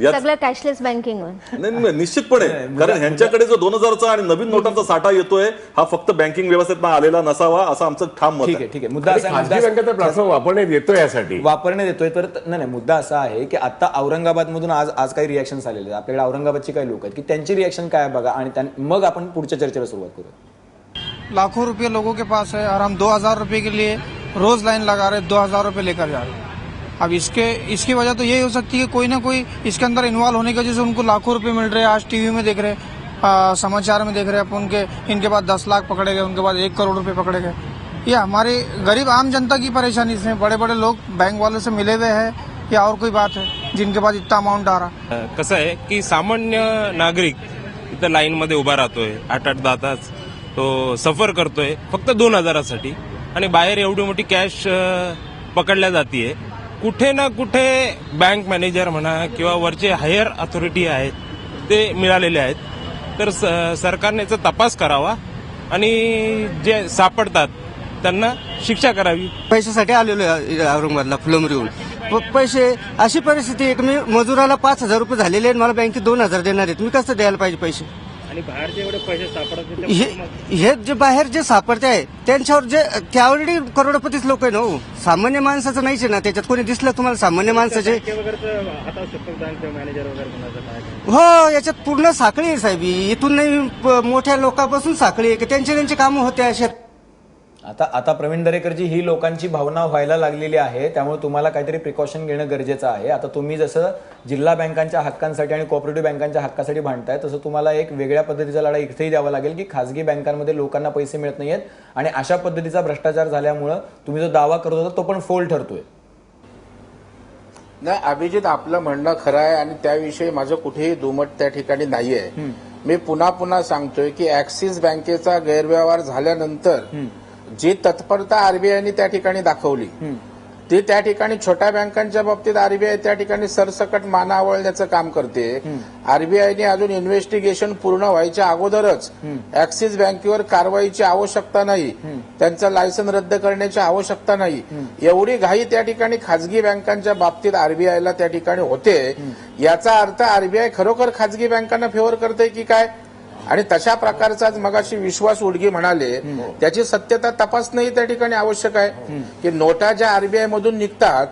सगळं कॅशलेस बँकिंग नाही, निश्चितपणे, कारण ह्यांच्याकडे जो 2000चा आणि नवीन नोटांचा साठा येतोय हा फक्त बँकिंग व्यवस्थेत आलेला नसावा असं आमचं ठाम मत आहे. ठीक आहे. मुद्दा असा खासगी बँकेचा प्लॅटफॉर्म वापरण्यात येतो यासाठी वापरण्यात येतोय. तर नाही, मुद्दा असा आहे की आता औरंगाबाद मधून आज काही रिॲक्शन आलेले आहेत. आपल्याकडे औरंगाबादची काही लोक आहेत की त्यांची रिॲक्शन काय आहे बघा, आणि मग आपण पुढच्या चर्चेला सुरुवात करू. लाखों रुपए लोगों के पास है और हम 2000 रुपए के लिए रोज लाइन लगा रहे, 2000 रुपए लेकर जा रहे हैं. अब इसकी वजह तो यही हो सकती है कि कोई ना कोई इसके अंदर इन्वॉल्व होने की वजह से उनको लाखों रुपए मिल रहे हैं. आज टीवी में देख रहे, समाचार में देख रहे हैं उनके, इनके बाद 10 लाख पकड़े गए, उनके बाद 1 करोड़ रुपए पकड़े गए. ये हमारे गरीब आम जनता की परेशानी से, बड़े बड़े लोग बैंक वालों से मिले हुए हैं या और कोई बात है जिनके पास इतना अमाउंट आ रहा. कसं आहे की सामान्य नागरिक इथं लाईन मध्ये उभा राहतोय 8-10 तास, तो सफर करतोय फक्त 2000साठी आणि बाहेर एवढी मोठी कॅश पकडल्या जातीये. कुठे ना कुठे बँक मॅनेजर म्हणा किंवा वरचे हायर अथॉरिटी आहेत ते मिळालेले आहेत. तर सरकारने याचा तपास करावा आणि जे सापडतात त्यांना शिक्षा करावी. पैशासाठी आलेलो आहे औरंगाबादला फुलंब्रीहून. पैसे, अशी परिस्थिती आहे की मी मजुराला 5000 रुपये झालेले आहेत, मला बँकेत 2000 देणार आहेत. मी कसं द्यायला पाहिजे पैसे? आणि बाहेरचे एवढे पैसे सापडतात हे जे बाहेर जे सापडते आहे त्यांच्यावर जे ते ऑलरेडी करोडपतीच लोक आहे ना हो. सामान्य माणसाचं नाहीच आहे ना त्याच्यात. कोणी दिसलं तुम्हाला सामान्य माणसाचे? हो, याच्यात पूर्ण साखळी आहे साहेब. इथून नाही मोठ्या लोकांपासून साखळी आहे की त्यांचे कामं होते अशा. आता प्रवीण दरेकरजी, ही लोकांची भावना व्हायला लागलेली आहे, त्यामुळे तुम्हाला काहीतरी प्रिकॉशन घेणं गरजेचं आहे. आता तुम्ही जसं जिल्हा बँकांच्या हक्कांसाठी आणि कोऑपरेटिव्ह बँकांच्या हक्कासाठी भांडताय, तसं तुम्हाला एक वेगळ्या पद्धतीचा लढा इथेही द्यावा लागेल की खासगी बँकांमध्ये लोकांना पैसे मिळत नाहीयेत आणि अशा पद्धतीचा भ्रष्टाचार झाल्यामुळं तुम्ही जो दावा करत होता तो पण फोल ठरतोय. नाही अभिजित, आपलं म्हणणं खरं आहे आणि त्याविषयी माझं कुठेही दुमत त्या ठिकाणी नाहीये. मी पुन्हा सांगतोय की ऍक्सिस बँकेचा गैरव्यवहार झाल्यानंतर जी तत्परता आरबीआयने त्या ठिकाणी दाखवली ती त्या ठिकाणी छोट्या बँकांच्या बाबतीत आरबीआय त्या ठिकाणी सरसकट मानावळण्याचं काम करते. आरबीआयने अजून इन्व्हेस्टिगेशन पूर्ण व्हायच्या अगोदरच ऍक्सिस बँकेवर कारवाईची आवश्यकता नाही, त्यांचं लायसन रद्द करण्याची आवश्यकता नाही, एवढी घाई त्या ठिकाणी खासगी बँकांच्या बाबतीत आरबीआयला त्या ठिकाणी होते. याचा अर्थ आरबीआय खरोखर खासगी बँकांना फेवर करते की काय? आणि तशा प्रकारचाच मगाशी विश्वास उडगी म्हणाले, त्याची सत्यता तपासणंही त्या ठिकाणी आवश्यक आहे की नोटा ज्या आरबीआय मधून निघतात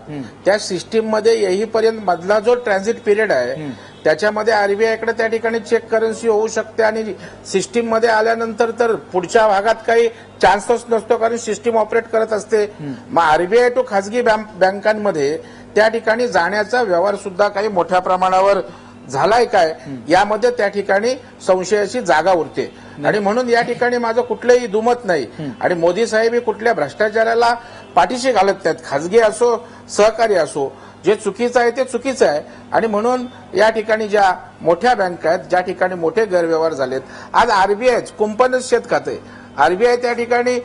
त्या सिस्टीम मध्ये येईपर्यंत मधला जो ट्रान्झिट पिरियड आहे त्याच्यामध्ये आरबीआयकडे त्या ठिकाणी चेक करन्सी होऊ शकते आणि सिस्टीम मध्ये आल्यानंतर तर पुढच्या भागात काही चान्सच नसतो, कारण सिस्टीम ऑपरेट करत असते. मग आरबीआय टू खासगी बँकांमध्ये त्या ठिकाणी जाण्याचा व्यवहार सुद्धा काही मोठ्या प्रमाणावर झालाय काय, यामध्ये त्या ठिकाणी संशयाची जागा उरते. आणि म्हणून या ठिकाणी माझं कुठलंही दुमत नाही आणि मोदी साहेब हे कुठल्या भ्रष्टाचाराला पाठीशी घालत नाहीत. खासगी असो सहकारी असो, जे चुकीचं आहे ते चुकीचं आहे. आणि म्हणून या ठिकाणी ज्या मोठ्या बँका आहेत, ज्या ठिकाणी मोठे गैरव्यवहार झालेत, आज आरबीआय कुंपणच शेत खाते. आरबीआय त्या ठिकाणी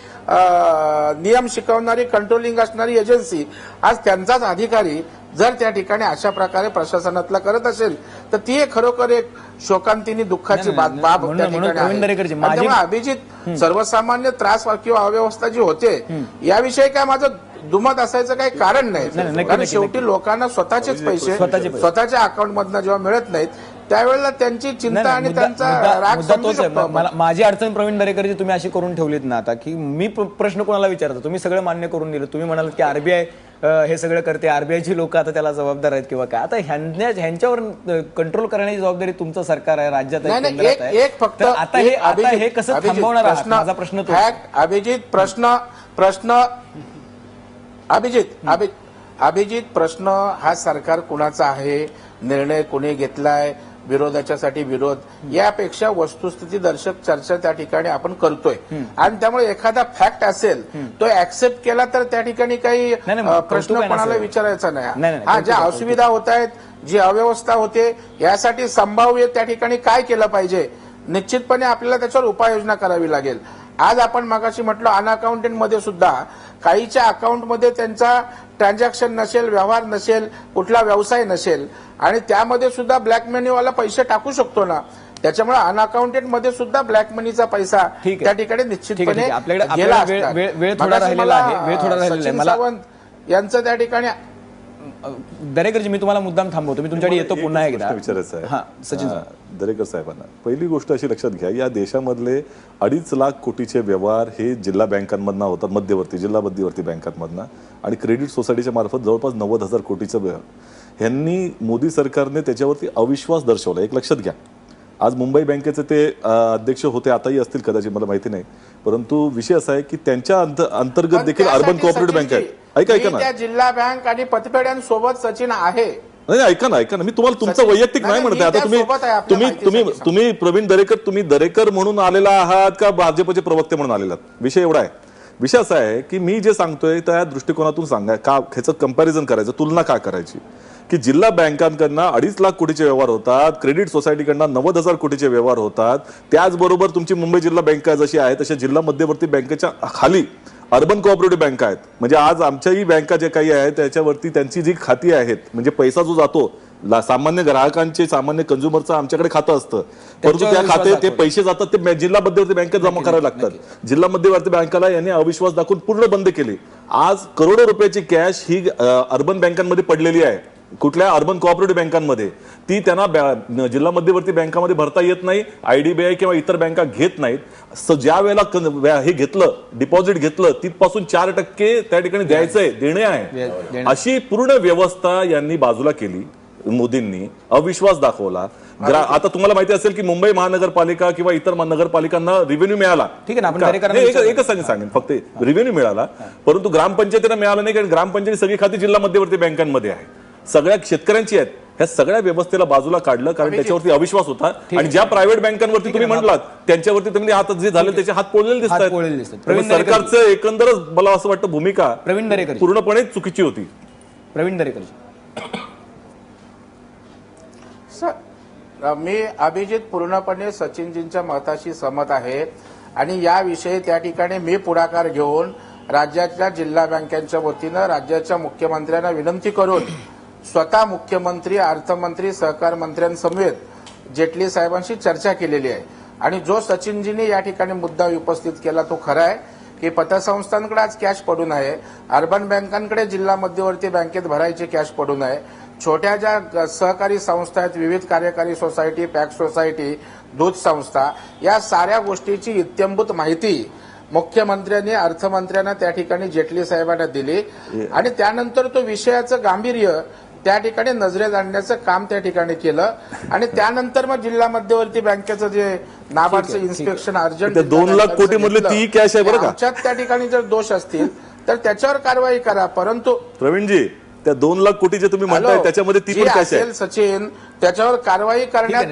नियम शिकवणारी, कंट्रोलिंग असणारी एजन्सी, आज त्यांचाच अधिकारी जर त्या ठिकाणी अशा प्रकारे प्रशासनातला करत असेल तर ती खरोखर एक शोकांतिनी दुःखाची बाब त्या ठिकाणी आहे. त्यामुळे अभिजित, सर्वसामान्य त्रास किंवा अव्यवस्था जी होते याविषयी काय माझं दुमत असायचं काही कारण नाही. कारण शेवटी लोकांना स्वतःचेच पैसे स्वतःच्या अकाउंटमधनं जेव्हा मिळत नाहीत त्यावेळेला त्यांची चिंता आणि त्यांचा राग समजू शकतो. माझी अडचण प्रवीण दरेकरजी तुम्ही अशी करून ठेवलीत ना आता की मी प्रश्न कोणाला विचारतो, तुम्ही सगळं मान्य करून दिलं. तुम्ही म्हणालात की आरबीआय हे सगळं करते, आरबीआयची लोक आता त्याला जबाबदार आहेत किंवा काय. आता ह्यांच्यावर कंट्रोल करण्याची जबाबदारी तुमचं सरकार आहे, राज्यात आहे. एक फक्त आता हे कसं थांबवणार आहात माझा प्रश्न तो. अभिजित प्रश्न हा सरकार कुणाचा आहे, निर्णय कुणी घेतलाय, विरोधाच्यासाठी विरोध, यापेक्षा वस्तुस्थिती दर्शक चर्चा त्या ठिकाणी आपण करतोय. आणि त्यामुळे एखादा फॅक्ट असेल तो ऍक्सेप्ट केला तर त्या ठिकाणी काही प्रश्न कोणाला विचारायचा नाही. हा, ज्या असुविधा होत आहेत, जी अव्यवस्था होते, यासाठी संभाव्य त्या ठिकाणी काय केलं पाहिजे, निश्चितपणे आपल्याला त्याच्यावर उपाययोजना करावी लागेल. आज आपण मगाशी म्हटलं अनअकाउंटेंट मध्ये सुद्धा काहीच्या अकाउंटमध्ये त्यांचा ट्रान्झॅक्शन नसेल, व्यवहार नसेल, कुठला व्यवसाय नसेल आणि त्यामध्ये सुद्धा ब्लॅक मनीवाला पैसे टाकू शकतो ना. त्याच्यामुळे अनअकाउंटेंट मध्ये सुद्धा ब्लॅक मनीचा पैसा त्या ठिकाणी निश्चितपणे वेळ थोडा राहिलेला आहे. सचिन सावंत यांचं त्या ठिकाणी दरेकरजी, मी तुम्हाला मुद्दाम थांबवतो, मी तुमच्याकडे येतो पुन्हा एकदा. विचारायचं आहे हा, सचिन दरेकर साहेबांना. पहिली गोष्ट अशी लक्षात घ्या, या देशामधले 2.5 लाख कोटीचे व्यवहार हे जिल्हा बँकांमधनं होतात, मध्यवर्ती जिल्हा मध्यवर्ती बँकांमधनं, आणि क्रेडिट सोसायटीच्या मार्फत जवळपास 90,000 कोटीचं व्यवहार. ह्यांनी मोदी सरकारने त्याच्यावरती अविश्वास दर्शवला. एक लक्षात घ्या, आज मुंबई बँकेचे ते अध्यक्ष होते, आताही असतील कदाचित, मला माहिती नाही, परंतु विषय असा आहे की त्यांच्या अंतर्गत देखील अर्बन कोऑपरेटिव्ह बँक आहे. ऐका ना, त्या जिल्हा बँक आणि पतपेढ्यांसोबत सचिन आहे. नाही ऐका ना, मी तुम्हाला तुमचं वैयक्तिक नाही म्हणते. आता तुम्ही प्रवीण दरेकर, तुम्ही दरेकर म्हणून आलेला आहात का भाजपचे प्रवक्ते म्हणून आलेला आहात? विषय एवढा आहे. विषय असा आहे की मी जे सांगतोय त्या दृष्टिकोनातून सांगा, का ह्याचं कंपॅरिझन करायचं, तुलना का करायची, की जिल्हा बँकांकडनं 2.5 लाख कोटीचे व्यवहार होतात, क्रेडिट सोसायटीकडनं 90,000 कोटीचे व्यवहार होतात. त्याचबरोबर तुमची मुंबई जिल्हा बँक जशी आहे तशा जिल्हा मध्यवर्ती बँकेच्या खाली अर्बन कोऑपरेटिव्ह बँका आहेत. म्हणजे आज आमच्याही बँका जे काही आहेत त्याच्यावरती त्यांची जी खाती आहेत, म्हणजे पैसा जो जातो सामान्य ग्राहकांचे, सामान्य कंझ्युमरचं आमच्याकडे खातं असतं, परंतु त्या खाते ते पैसे जातात ते जिल्हा मध्यवर्ती बँकेत जमा करावे लागतात. जिल्हा मध्यवर्ती बँकेला यांनी अविश्वास दाखवून पूर्ण बंद केली. आज करोडो रुपयाची कॅश ही अर्बन बँकांमध्ये पडलेली आहे. कुठल्या अर्बन कोऑपरेटिव्ह बँकांमध्ये ती त्यांना जिल्हा मध्यवर्ती बँकामध्ये भरता येत नाही, IDBI किंवा इतर बँका घेत नाहीत. ज्या वेळेला हे घेतलं, डिपॉझिट घेतलं, तिथपासून 4% त्या ठिकाणी द्यायचंय, देणे आहे. अशी पूर्ण व्यवस्था यांनी बाजूला केली मोदींनी, अविश्वास दाखवला. आता तुम्हाला माहिती असेल की मुंबई महानगरपालिका किंवा इतर नगरपालिकांना रिव्हेन्यू मिळाला. ठीक आहे ना, एकच सांगेन फक्त, रिव्हेन्यू मिळाला, परंतु ग्रामपंचायतीला मिळालं नाही, कारण ग्रामपंचायती सगळी खाती जिल्हा मध्यवर्ती बँकांमध्ये आहे, सगळ्या शेतकऱ्यांची आहेत. ह्या सगळ्या व्यवस्थेला बाजूला काढलं कारण त्याच्यावरती अविश्वास होता. आणि ज्या प्रायव्हेट बँकांवरती तुम्ही म्हटलात त्यांच्यावरती तुम्ही आता जे झाले त्याचे हात पोळलेले दिसतात. सरकारचं एकंदरच मला असं वाटतं भूमिका प्रवीण दरेकर पूर्णपणे चुकीची होती. प्रवीण दरेकर, मी अभिजित पूर्णपणे सचिनजींच्या मताशी सहमत आहे आणि याविषयी त्या ठिकाणी मी पुढाकार घेऊन राज्याच्या जिल्हा बँकांच्या वतीनं राज्याच्या मुख्यमंत्र्यांना विनंती करून स्वतः मुख्यमंत्री, अर्थमंत्री, सहकार मंत्र्यांसमवेत जेटली साहेबांशी चर्चा केलेली आहे. आणि जो सचिनजींनी या ठिकाणी मुद्दा उपस्थित केला तो खरा आहे की पतसंस्थांकडे आज कॅश पडून आहे, अर्बन बँकांकडे जिल्हा मध्यवर्ती बँकेत भरायची कॅश पडून आहे, छोट्या ज्या सहकारी संस्था आहेत, विविध कार्यकारी सोसायटी, पॅक सोसायटी, दूध संस्था, या साऱ्या गोष्टीची इत्यंभूत माहिती मुख्यमंत्र्यांनी अर्थमंत्र्यांना त्या ठिकाणी जेटली साहेबांना दिली आणि त्यानंतर तो विषयाचं गांभीर्य त्या ठिकाणी नजरेत आणण्याचं काम त्या ठिकाणी केलं आणि त्यानंतर मग जिल्हा मध्यवर्ती बँकेचं जे नाबार्डचं इन्स्पेक्शन अर्जंट 2 लाख कोटी मधली ती कॅश आहे बरं का. आमच्यात त्या ठिकाणी जर दोष असतील तर त्याच्यावर कारवाई करा. परंतु प्रवीणजी, त्या 2 लाख कोटीचे तुम्ही म्हणताय त्याच्यामध्ये ती पण कॅश आहे सचिन, त्याच्यावर कारवाई करण्यात.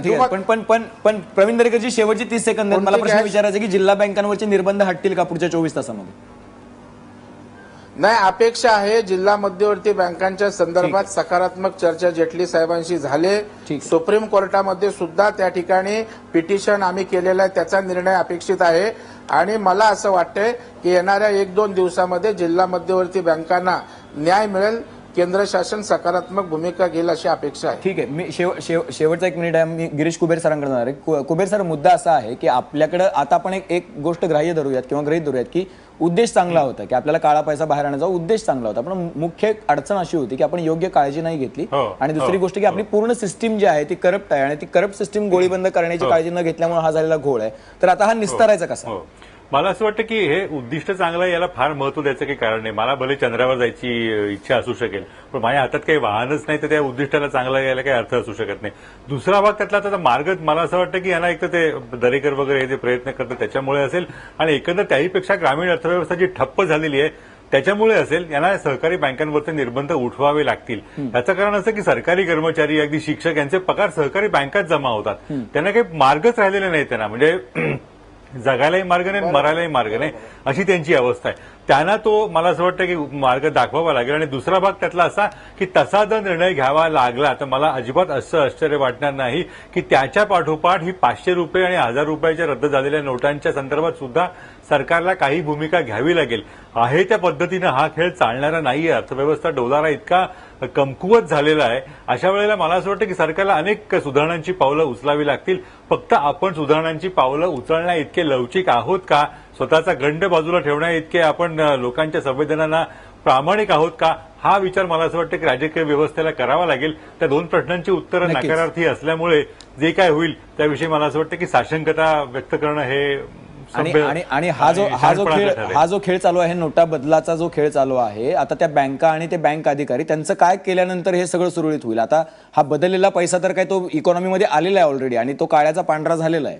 पण प्रवीण दरेकरजी, शेवटची 30 सेकंद मला प्रश्न विचारायचा की जिल्हा बँकांवरचे निर्बंध हटतील का पुढच्या 24 तासामध्ये? नाही, अपेक्षा आहे. जिल्हा मध्यवर्ती बँकांच्या संदर्भात सकारात्मक चर्चा जेटली साहेबांशी झाले. सुप्रीम कोर्टामध्ये सुद्धा त्या ठिकाणी पिटिशन आम्ही केलेलं आहे, त्याचा निर्णय अपेक्षित आहे आणि मला असं वाटतंय की येणाऱ्या 1-2 दिवसामध्ये जिल्हा मध्यवर्ती बँकांना न्याय मिळेल. केंद्र शासन सकारात्मक भूमिका घेईल अशी अपेक्षा आहे. ठीक आहे, मी शेवटचा 1 मिनिट आहे, मी गिरीश कुबेर सरांकडे जाणार आहे. कुबेर सर, मुद्दा असा आहे की आपल्याकडे आता आपण एक गोष्ट ग्राह्य धरूयात किंवा गृहीत धरूयात की उद्देश चांगला होता, की आपल्याला काळा पैसा बाहेर आणण्याचा उद्देश चांगला होता, पण मुख्य अडचण अशी होती की आपण योग्य काळजी नाही घेतली. आणि दुसरी गोष्ट की आपली पूर्ण सिस्टीम जी आहे ती करप्ट आहे आणि ती करप्ट सिस्टीम गोळीबंद करण्याची काळजी न घेतल्यामुळे हा झालेला घोळ आहे. तर आता हा निस्तारायचा कसा? मला असं वाटतं की हे उद्दिष्ट चांगलं आहे, याला फार महत्व द्यायचं काही कारण नाही. मला भले चंद्रावर जायची इच्छा असू शकेल, पण माझ्या हातात काही वाहनच नाही तर त्या उद्दिष्टाला चांगला यायला काही अर्थ असू शकत नाही. दुसरा भाग त्यातला त्याचा मार्ग मला असं वाटतं की यांना एक तर ते दरेकर वगैरे हे जे प्रयत्न करतात त्याच्यामुळे असेल आणि एकंदर त्याहीपेक्षा ग्रामीण अर्थव्यवस्था जी ठप्प झालेली आहे त्याच्यामुळे असेल. यांना सहकारी बँकांवरचे निर्बंध उठवावे लागतील. याचं कारण असं की सरकारी कर्मचारी, अगदी शिक्षक यांचे पगार सहकारी बँकात जमा होतात. त्यांना काही मार्गच राहिलेले नाही. त्यांना म्हणजे जगायलाही मार्ग नाही, मरायलाही मार्ग नाही, अशी त्यांची अवस्था आहे. त्यांना तो मला असं वाटतं की मार्ग दाखवावा लागेल. आणि दुसरा भाग त्यातला असा की तसा जर निर्णय घ्यावा लागला तर मला अजिबात असं आश्चर्य वाटणार नाही की त्याच्या पाठोपाठ ही 500 रुपये आणि 1000 रुपयाच्या रद्द झालेल्या नोटांच्या संदर्भात सुद्धा सरकारला काही भूमिका घ्यावी लागेल. आहे त्या पद्धतीनं हा खेळ चालणारा नाहीये. अर्थव्यवस्था डोलारा इतका कमकुवत झालेला आहे. अशा वेळेला मला असं वाटतं की सरकारला अनेक सुधारणांची पावलं उचलावी लागतील. फक्त आपण सुधारणांची पावलं उचलण्या इतके लवचिक आहोत का? स्वतःचा गंड बाजूला ठेवण्या इतके आपण लोकांच्या संवेदनांना प्रामाणिक आहोत का? हा विचार मला असं वाटतं की राजकीय व्यवस्थेला करावा लागेल. त्या दोन प्रश्नांची उत्तरं नक्कीच. नकारार्थी असल्यामुळे जे काय होईल त्याविषयी मला असं वाटतं की साशंकता व्यक्त करणं हे आणि सभ्य आणि आणि हा जो शहाणपणाचं ठरेल. हा जो खेळ चालू आहे, नोटा बदलाचा जो खेळ चालू आहे, आता त्या बँका आणि ते बँक अधिकारी त्यांचं काय केल्यानंतर हे सगळं सुरळीत होईल? आता हा बदललेला पैसा तर काय तो इकॉनॉमीमध्ये आलेला आहे ऑलरेडी आणि तो काळ्याचा पांढरा झालेला आहे.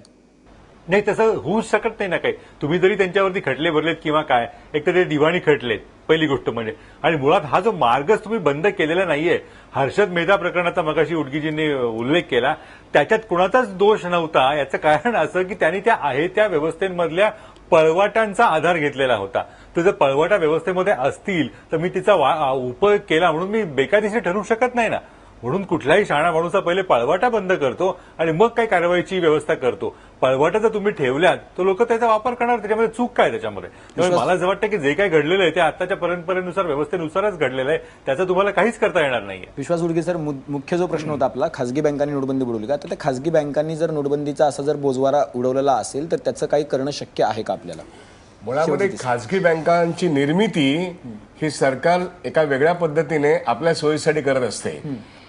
नाही, तसं होऊच शकत नाही ना काही. तुम्ही जरी त्यांच्यावरती खटले भरलेत किंवा काय, एक तर ते दिवाणी खटलेत पहिली गोष्ट म्हणजे, आणि मुळात हा जो मार्गच तुम्ही बंद केलेला नाहीये. हर्षद मेहता प्रकरणाचा मगाशी उडगीजींनी उल्लेख केला, त्याच्यात कुणाचाच दोष नव्हता. याचं कारण असं की त्यांनी त्या आहे त्या व्यवस्थेमधल्या पळवाटांचा आधार घेतलेला होता. तर जर पळवाटा व्यवस्थेमध्ये असतील तर मी तिचा उपयोग केला म्हणून मी बेकायदेशीर ठरू शकत नाही ना. म्हणून कुठलाही शहाणा माणूसा पहिले पळवाटा बंद करतो आणि मग काही कारवाईची व्यवस्था करतो. पळवाटा जर तुम्ही ठेवल्यात तर लोक त्याचा वापर करणार, त्याच्यामध्ये चूक काय त्याच्यामध्ये? त्यामुळे मला असं वाटतं की जे काही घडलेलं आहे ते आताच्या परंपरेनुसार व्यवस्थेनुसारच घडलेलं आहे, त्याचं तुम्हाला काहीच करता येणार नाहीये. विश्वास उडगे सर, मुख्य जो प्रश्न होता आपला, खासगी बँकांनी नोटबंदी बुडवली का? तर त्या खासगी बँकांनी जर नोटबंदीचा असा जर बोजवारा उडवलेला असेल तर त्याचं काही करणं शक्य आहे का आपल्याला? मुळामध्ये खासगी बँकांची निर्मिती ही सरकार एका वेगळ्या पद्धतीने आपल्या सोयीसाठी करत असते.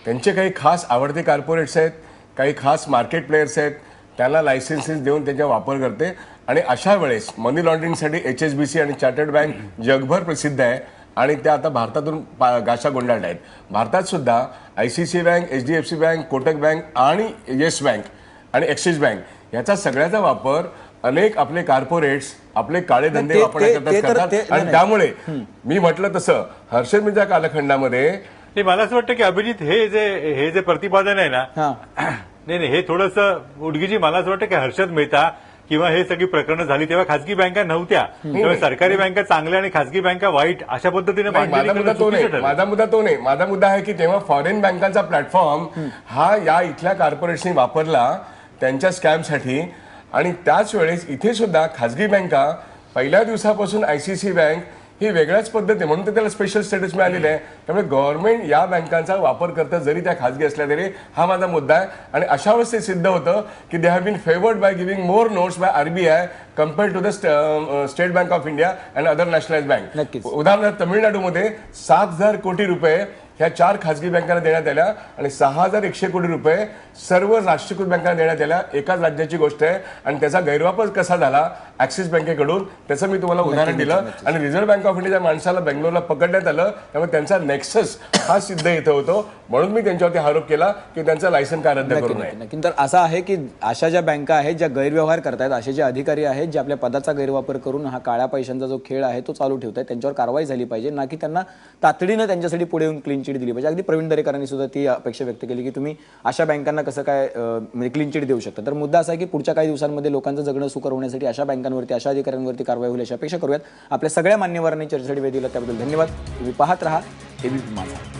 त्यांचे काही खास आवडते कॉर्पोरेट्स आहेत, काही खास मार्केट प्लेयर्स आहेत, त्यांना लायसन्सेस देऊन त्याचा वापर करते. आणि अशा वेळेस मनी लॉन्ड्रिंगसाठी HSBC आणि चार्टर्ड बँक जगभर प्रसिद्ध आहे आणि त्या आता भारतातून गाशा गुंडाळल्या आहेत. भारतात सुद्धा ICICI bank, HDFC bank, Kotak bank आणि येस बँक आणि ॲक्सिस बँक याचा सगळ्याचा वापर अनेक आपले कॉर्पोरेट्स आपले काळे धंदे वापरण्याकरता करतात. आणि त्यामुळे मी म्हटलं तसं हर्षद मेहता कालखंडामध्ये मला असं वाटतं की अभिजित हे जे प्रतिपादन आहे ना, नाही हे थोडंसं उडगीजी, मला असं वाटतं की हर्षद मेहता किंवा हे सगळी प्रकरणं झाली तेव्हा खासगी बँका नव्हत्या, तेव्हा सरकारी बँका चांगल्या आणि खासगी बँका वाईट अशा पद्धतीने माझा मुद्दा तो नाही. माझा मुद्दा आहे की तेव्हा फॉरेन बँकांचा प्लॅटफॉर्म हा या इथल्या कॉर्पोरेट्सनी वापरला त्यांच्या स्कॅमसाठी. आणि त्याच वेळेस इथे सुद्धा खासगी बँका पहिल्या दिवसापासून ICICI बँक ही वेगळ्याच पद्धती म्हणून तर त्याला स्पेशल स्टेटस मिळालेलं आहे. त्यामुळे गव्हर्नमेंट या बँकांचा वापर करतं जरी त्या खासगी असल्या तरी, हा माझा मुद्दा आहे. आणि अशा वेळेस ते सिद्ध होतं की they have been favoured by giving more notes by RBI compared to the State Bank of India and other nationalise bank. उदाहरणार्थ तमिळनाडूमध्ये 7,000 कोटी रुपये ह्या 4 खासगी बँकांना देण्यात आल्या आणि 6,100 कोटी रुपये सर्व राष्ट्रीयकृत बँकांना देण्यात आल्या. एकाच राज्याची गोष्ट आहे. आणि त्याचा गैरवापर कसा झाला ॲक्सिस बँकेकडून त्याचं मी तुम्हाला उदाहरण दिलं. आणि रिझर्व्ह बँक ऑफ इंडियाच्या माणसाला बेंगलोरला पकडण्यात आलं, त्यामुळे त्यांचा नेक्सस हा सिद्ध इथं होतो. म्हणून मी त्यांच्यावरती आरोप केला की त्यांचा लायसन का रद्द करू नये. तर असं आहे की अशा ज्या बँका आहेत ज्या गैरव्यवहार करतायत, असे जे अधिकारी आहेत जे आपल्या पदाचा गैरवापर करून हा काळ्या पैशांचा जो खेळ आहे तो चालू ठेवतायत, त्यांच्यावर कारवाई झाली पाहिजे, ना की त्यांना तातडीनं त्यांच्यासाठी पुढे येऊन क्लीन चिट दिली पाहिजे. अगदी प्रवीण दरेकरांनी सुद्धा ती अपेक्षा व्यक्त केली की तुम्ही अशा बँकांना कसं काय म्हणजे क्लीन चिट देऊ शकता. तर मुद्दा असा आहे की पुढच्या काही दिवसांमध्ये लोकांचं जगणं सुकर होण्यासाठी अशा बँकांवरती, अशा अधिकाऱ्यांवरती कारवाई होईल अशी अपेक्षा करूयात. आपल्या सगळ्या मान्यवरांनी चर्चेसाठी वेळ दिला त्याबद्दल धन्यवाद. तुम्ही पाहत राहा ABP माझा.